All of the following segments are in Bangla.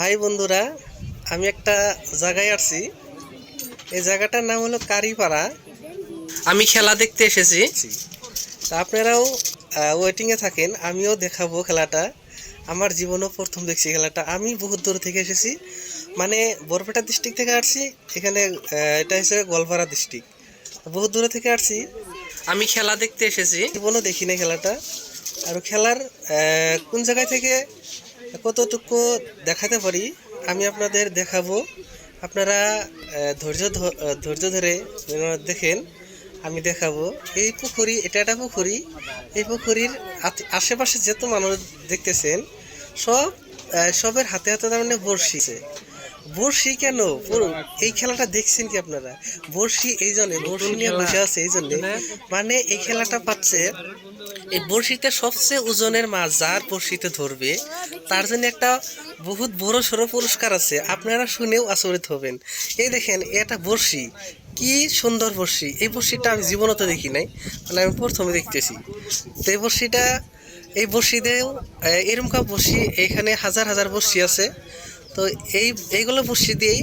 হাই বন্ধুরা, আমি একটা জায়গায় আসছি। এই জায়গাটার নাম হলো কারিপাড়া। আমি খেলা দেখতে এসেছি। তা আপনারাও ওয়েটিংয়ে থাকেন, আমিও দেখাবো খেলাটা। আমার জীবনেও প্রথম দেখছি খেলাটা। আমি বহুত দূর থেকে এসেছি, মানে বরপেটা ডিস্ট্রিক্ট থেকে আসছি। এখানে এটা হচ্ছে গোয়ালপাড়া ডিস্ট্রিক্ট। বহুত দূরে থেকে আসছি, আমি খেলা দেখতে এসেছি। জীবনও দেখি না খেলাটা। আর খেলার কোন জায়গায় থেকে কতটুকু দেখাতে পারি আমি আপনাদের দেখাবো। আপনারা ধৈর্য ধরে দেখেন, আমি দেখাবো। এই পুকুরি, এটা একটা পুকুরি। এই পুকুরির আশেপাশে যত মানুষ দেখতেছেন, সবের হাতে হাতে তার মানে বড়শি। বড়শি কেন? এই খেলাটা দেখছেন কি আপনারা? বড়শি এই জন্য, বড়শি নিয়ে বসে আছে এই জন্য, মানে এই খেলাটা পাচ্ছে। এই বড়শিতে সবচেয়ে ওজনের মাছ যার বড়শিতে ধরবে, তার জন্য একটা বহুত বড় সড়ো পুরস্কার আছে। আপনারা শুনেও আচরিত হবেন। এই দেখেন, এটা বড়শি, কি সুন্দর বড়শি। এই বড়শিটা আমি জীবনত দেখি নাই, মানে আমি প্রথমে দেখতেছি। তো এই বড়শিতেও এরকম বড়শি এখানে হাজার হাজার বড়শি আছে। তো এইগুলো বড়শি দিয়েই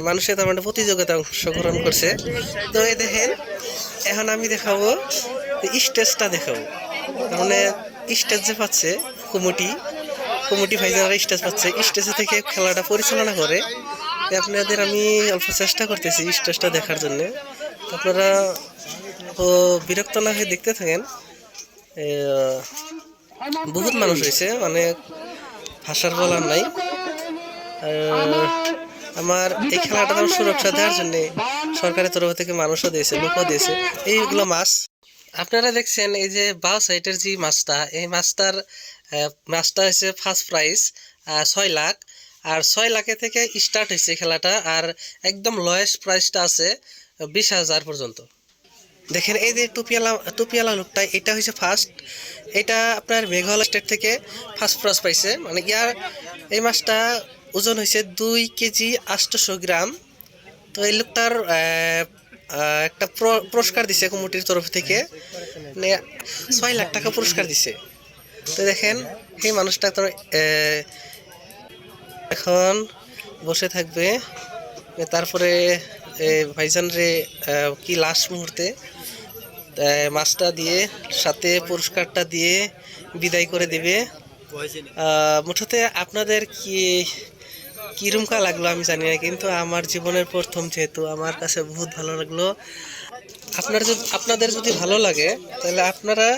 মানুষের তার মানে প্রতিযোগিতা অংশগ্রহণ করছে। তো এই দেখেন, এখন আমি দেখাবো স্টেজটা দেখাবো। তার মানে স্টেজ যে পাচ্ছে কমিটি ভাইজানরা স্টেজ পাচ্ছে, স্টেজে থেকে খেলাটা পরিচালনা করে। আপনাদের আমি অল্প চেষ্টা করতেছি স্টেজটা দেখার জন্য। আপনারা বিরক্ত না হয়ে দেখতে থাকেন। বহুত মানুষ হয়েছে, মানে ভাষার বলার নাই। আমার এই খেলাটা সুরক্ষা দেওয়ার জন্য সরকারের তরফ থেকে মানুষও দিয়েছে, লোকও দিয়েছে। এইগুলো মাছ আপনারা দেখছেন, এই যে বাউ সাইডের যে মাছটা, এই মাছটা হচ্ছে ফার্স্ট প্রাইজ 6 লাখ। আর 6 লাখের থেকে স্টার্ট হয়েছে খেলাটা। আর একদম লোয়েস্ট প্রাইসটা আছে 20,000 পর্যন্ত। দেখেন, এই যে টুপিয়ালা লোকটা, এটা হচ্ছে ফার্স্ট। এটা আপনার মেঘালয় স্টেট থেকে ফার্স্ট প্রাইজ পাইছে। মানে এই মাছটা ওজন হয়েছে 2 কেজি 800 গ্রাম। তো এই লোকটার একটা পুরস্কার দিছে কমিটির তরফ থেকে, মানে 6 লাখ টাকা পুরস্কার দিছে। তো দেখেন, এই মানুষটা তো এখন বসে থাকবে। তারপরে ভাইজান রে কি লাস্ট মুহূর্তে মাছটা দিয়ে সাথে পুরস্কারটা দিয়ে বিদায় করে দেবে। মুঠতে আপনাদের কিরকম লাগলো আমি জানি না, কিন্তু আমার জীবনের প্রথম, যেহেতু আমার কাছে বহুত ভালো লাগলো। আপনাদের যদি ভালো লাগে তাহলে আপনারা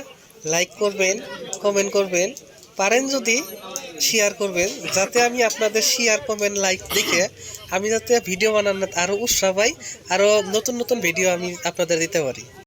লাইক করবেন, কমেন্ট করবেন, পারেন যদি শেয়ার করবেন, যাতে আমি আপনাদের শেয়ার কমেন্ট লাইক দেখে আমি যাতে ভিডিও বানানোর আরও উৎসাহ পাই, আরও নতুন নতুন ভিডিও আমি আপনাদের দিতে পারি।